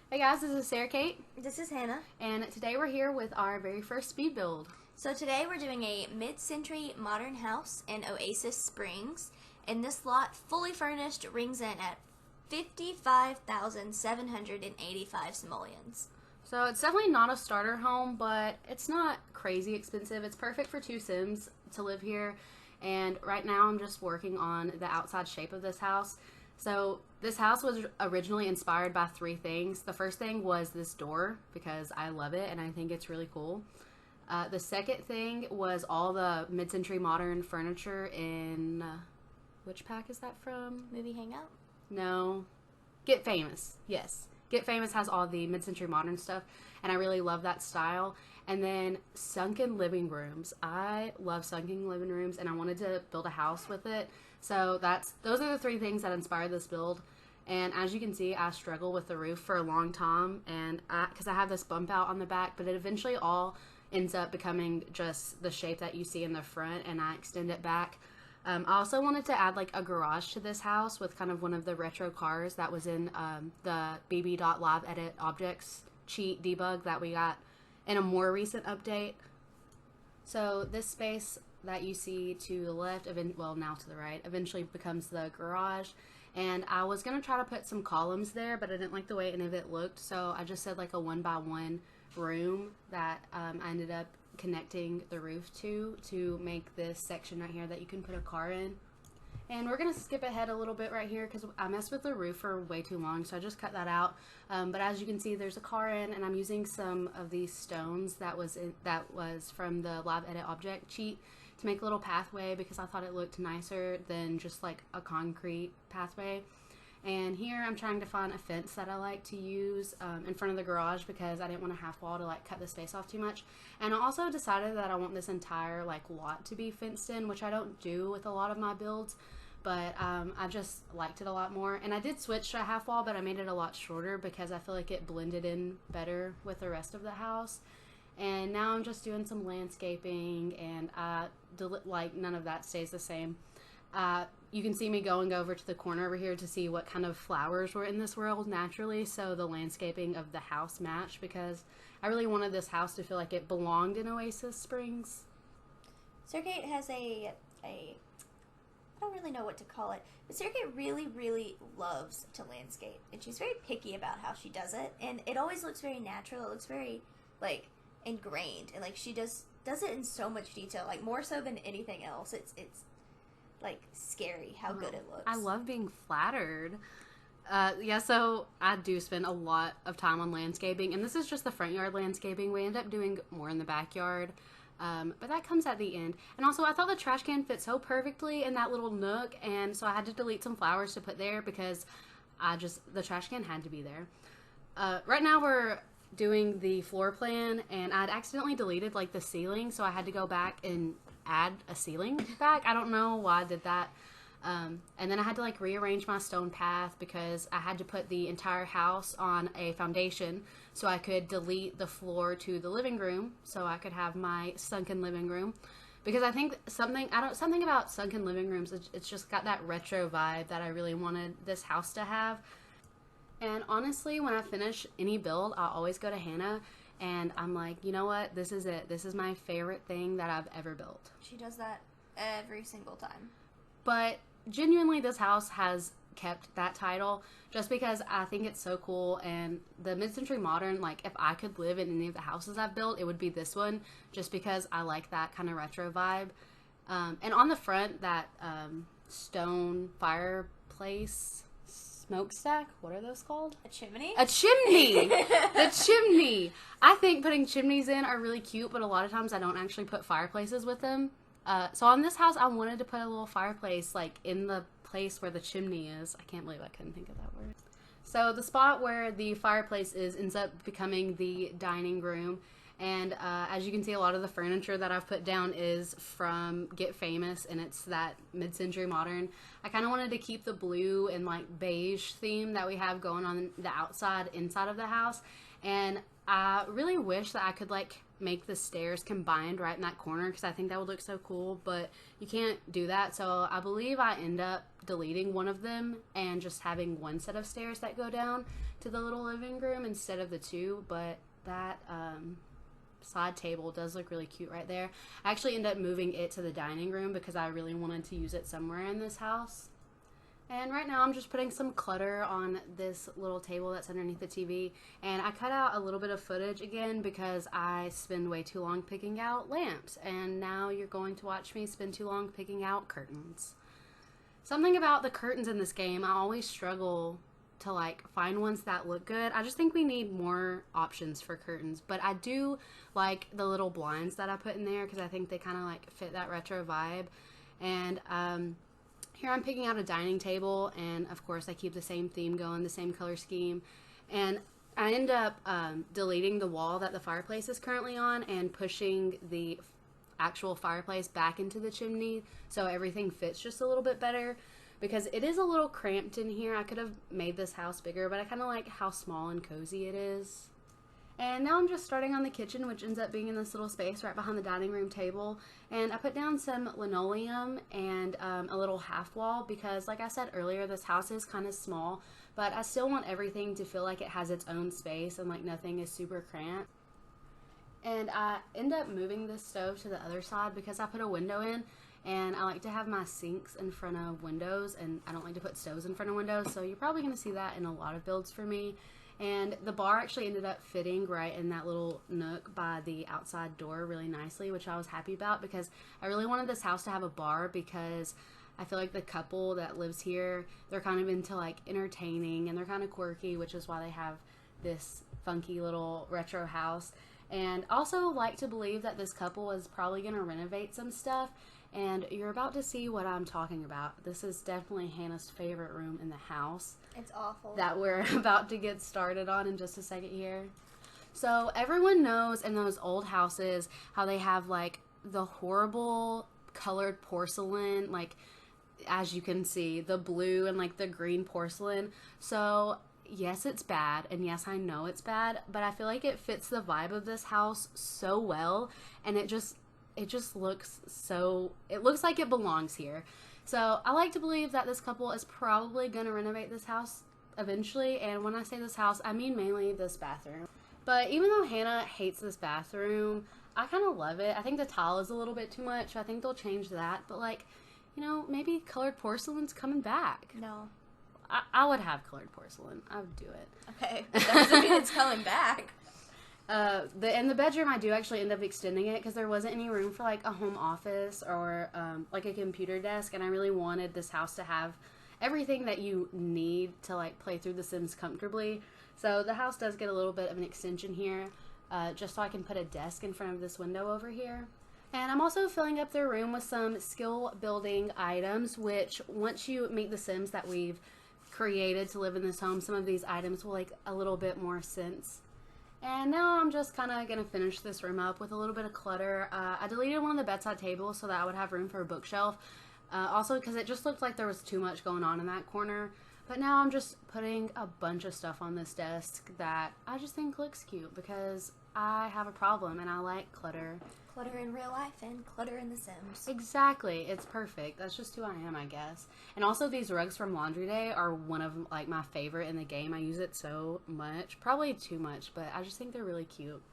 Hey guys, this is Sarah Kate, This is Hannah. and today we're here with our very first speed build. So today we're doing a mid-century modern house in Oasis Springs, and this lot, fully furnished, rings in at 55,785 simoleons. So it's definitely not a starter home, but it's not crazy expensive. It's perfect for two Sims to live here, and right now I'm just working on the outside shape of this house. So this house was originally inspired by three things. The first thing was this door, because I love it and I think it's really cool. The second thing was all the mid-century modern furniture in, which pack is that from? Movie Hangout? No. Get Famous. Yes. Get Famous has all the mid-century modern stuff, and I really love that style. And then sunken living rooms. I love sunken living rooms, and I wanted to build a house with it. So those are the three things that inspired this build. And as you can see, I struggled with the roof for a long time, and because I have this bump out on the back, but it eventually all ends up becoming just the shape that you see in the front, and I extend it back. I also wanted to add like a garage to this house with kind of one of the retro cars that was in the bb.live edit objects cheat debug that we got in a more recent update. So this space that you see to the left, well now to the right, eventually becomes the garage. And I was going to try to put some columns there, but I didn't like the way any of it looked, so I just said like a 1x1 room that I ended up connecting the roof to make this section right here that you can put a car in. And we're going to skip ahead a little bit right here because I messed with the roof for way too long, so I just cut that out. But as you can see, there's a car in, and I'm using some of these stones that was from the live edit object cheat to make a little pathway because I thought it looked nicer than just like a concrete pathway. And here I'm trying to find a fence that I like to use in front of the garage because I didn't want a half wall to like cut the space off too much. And I also decided that I want this entire like lot to be fenced in, which I don't do with a lot of my builds, but I just liked it a lot more. And I did switch to a half wall, but I made it a lot shorter because I feel like it blended in better with the rest of the house. And now I'm just doing some landscaping, and like none of that stays the same. You can see me going over to the corner over here to see what kind of flowers were in this world naturally, so the landscaping of the house matched because I really wanted this house to feel like it belonged in Oasis Springs. Sergate has I don't really know what to call it, but Sergate really, really loves to landscape, and she's very picky about how she does it, and it always looks very natural. It looks very, like, ingrained, and, like, she does it in so much detail, like, more so than anything else. It's like scary how good it looks. I love being flattered. Yeah, so I do spend a lot of time on landscaping, and this is just the front yard landscaping. We end up doing more in the backyard, but that comes at the end. And also, I thought the trash can fit so perfectly in that little nook, and so I had to delete some flowers to put there because the trash can had to be there. Right now we're doing the floor plan, and I'd accidentally deleted like the ceiling, so I had to go back and add a ceiling back. I don't know why I did that. And then I had to like rearrange my stone path because I had to put the entire house on a foundation so I could delete the floor to the living room so I could have my sunken living room, because I think something about sunken living rooms, it's just got that retro vibe that I really wanted this house to have. And honestly, when I finish any build, I always go to Hannah and I'm like, you know what? This is it. This is my favorite thing that I've ever built. She does that every single time. But genuinely, this house has kept that title just because I think it's so cool. And the mid-century modern, like if I could live in any of the houses I've built, it would be this one just because I like that kind of retro vibe. And on the front, that stone fireplace smokestack, what are those called? A chimney? A chimney! The chimney! I think putting chimneys in are really cute, but a lot of times I don't actually put fireplaces with them. So on this house, I wanted to put a little fireplace like in the place where the chimney is. I can't believe I couldn't think of that word. So the spot where the fireplace is ends up becoming the dining room. And as you can see, a lot of the furniture that I've put down is from Get Famous, and it's that mid-century modern. I kind of wanted to keep the blue and like beige theme that we have going on the inside of the house. And I really wish that I could like make the stairs combined right in that corner because I think that would look so cool, but you can't do that. So I believe I end up deleting one of them and just having one set of stairs that go down to the little living room instead of the two, but that side table does look really cute right there. I actually ended up moving it to the dining room because I really wanted to use it somewhere in this house. And right now I'm just putting some clutter on this little table that's underneath the TV. And I cut out a little bit of footage again because I spend way too long picking out lamps. And now you're going to watch me spend too long picking out curtains. Something about the curtains in this game, I always struggle to like find ones that look good. I just think we need more options for curtains. But I do like the little blinds that I put in there because I think they kind of like fit that retro vibe. And here I'm picking out a dining table, and of course I keep the same theme going, the same color scheme. And I end up deleting the wall that the fireplace is currently on and pushing the actual fireplace back into the chimney so everything fits just a little bit better, because it is a little cramped in here. I could have made this house bigger, but I kind of like how small and cozy it is. And now I'm just starting on the kitchen, which ends up being in this little space right behind the dining room table. And I put down some linoleum and a little half wall because, like I said earlier, this house is kind of small, but I still want everything to feel like it has its own space and like nothing is super cramped. And I end up moving this stove to the other side because I put a window in, and I like to have my sinks in front of windows, and I don't like to put stoves in front of windows, so you're probably going to see that in a lot of builds for me. And the bar actually ended up fitting right in that little nook by the outside door really nicely, which I was happy about because I really wanted this house to have a bar, because I feel like the couple that lives here, they're kind of into like entertaining and they're kind of quirky, which is why they have this funky little retro house. And also like to believe that this couple is probably going to renovate some stuff, and you're about to see what I'm talking about. This is definitely Hannah's favorite room in the house. It's awful. That we're about to get started on in just a second here. So everyone knows in those old houses how they have like the horrible colored porcelain, like as you can see, the blue and like the green porcelain. So yes, it's bad, and yes, I know it's bad, but I feel like it fits the vibe of this house so well, and it just looks so, it looks like it belongs here. So I like to believe that this couple is probably going to renovate this house eventually, and when I say this house, I mean mainly this bathroom. But even though Hannah hates this bathroom, I kind of love it. I think the tile is a little bit too much. I think they'll change that, but like, you know, maybe colored porcelain's coming back. No. I would have colored porcelain. I would do it. Okay. That doesn't mean it's coming back. In the bedroom, I do actually end up extending it because there wasn't any room for like a home office or like a computer desk, and I really wanted this house to have everything that you need to like play through The Sims comfortably. So the house does get a little bit of an extension here, just so I can put a desk in front of this window over here. And I'm also filling up their room with some skill building items, which once you meet the Sims that we've created to live in this home, some of these items will make a little bit more sense. And now I'm just kind of going to finish this room up with a little bit of clutter. I deleted one of the bedside tables so that I would have room for a bookshelf. Also because it just looked like there was too much going on in that corner. But now I'm just putting a bunch of stuff on this desk that I just think looks cute because I have a problem and I like clutter. Clutter in real life and clutter in The Sims. Exactly. It's perfect. That's just who I am, I guess. And also these rugs from Laundry Day are one of like my favorite in the game. I use it so much. Probably too much, but I just think they're really cute.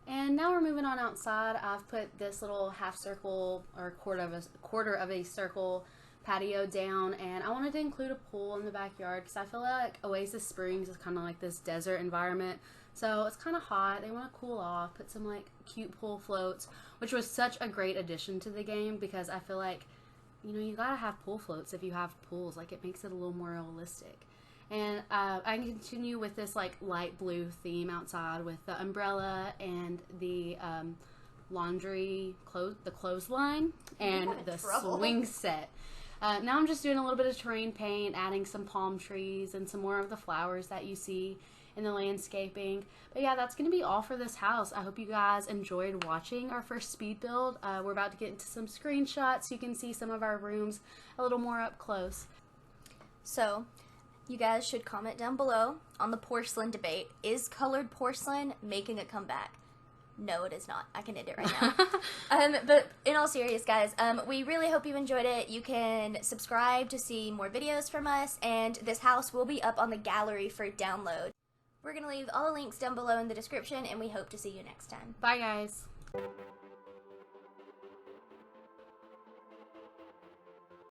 And now we're moving on outside. I've put this little half circle or quarter of a circle patio down, and I wanted to include a pool in the backyard because I feel like Oasis Springs is kind of like this desert environment. So it's kind of hot. They want to cool off, put some like cute pool floats, which was such a great addition to the game because I feel like, you know, you gotta have pool floats if you have pools. Like it makes it a little more realistic. And I continue with this like light blue theme outside with the umbrella and the the clothesline and the swing set. Now I'm just doing a little bit of terrain paint, adding some palm trees and some more of the flowers that you see in the landscaping. But yeah, that's going to be all for this house. I hope you guys enjoyed watching our first speed build. We're about to get into some screenshots so you can see some of our rooms a little more up close. So, you guys should comment down below on the porcelain debate. Is colored porcelain making a comeback? No, it is not. I can end it right now. But in all seriousness, guys, we really hope you enjoyed it. You can subscribe to see more videos from us, and this house will be up on the gallery for download. We're going to leave all the links down below in the description, and we hope to see you next time. Bye, guys.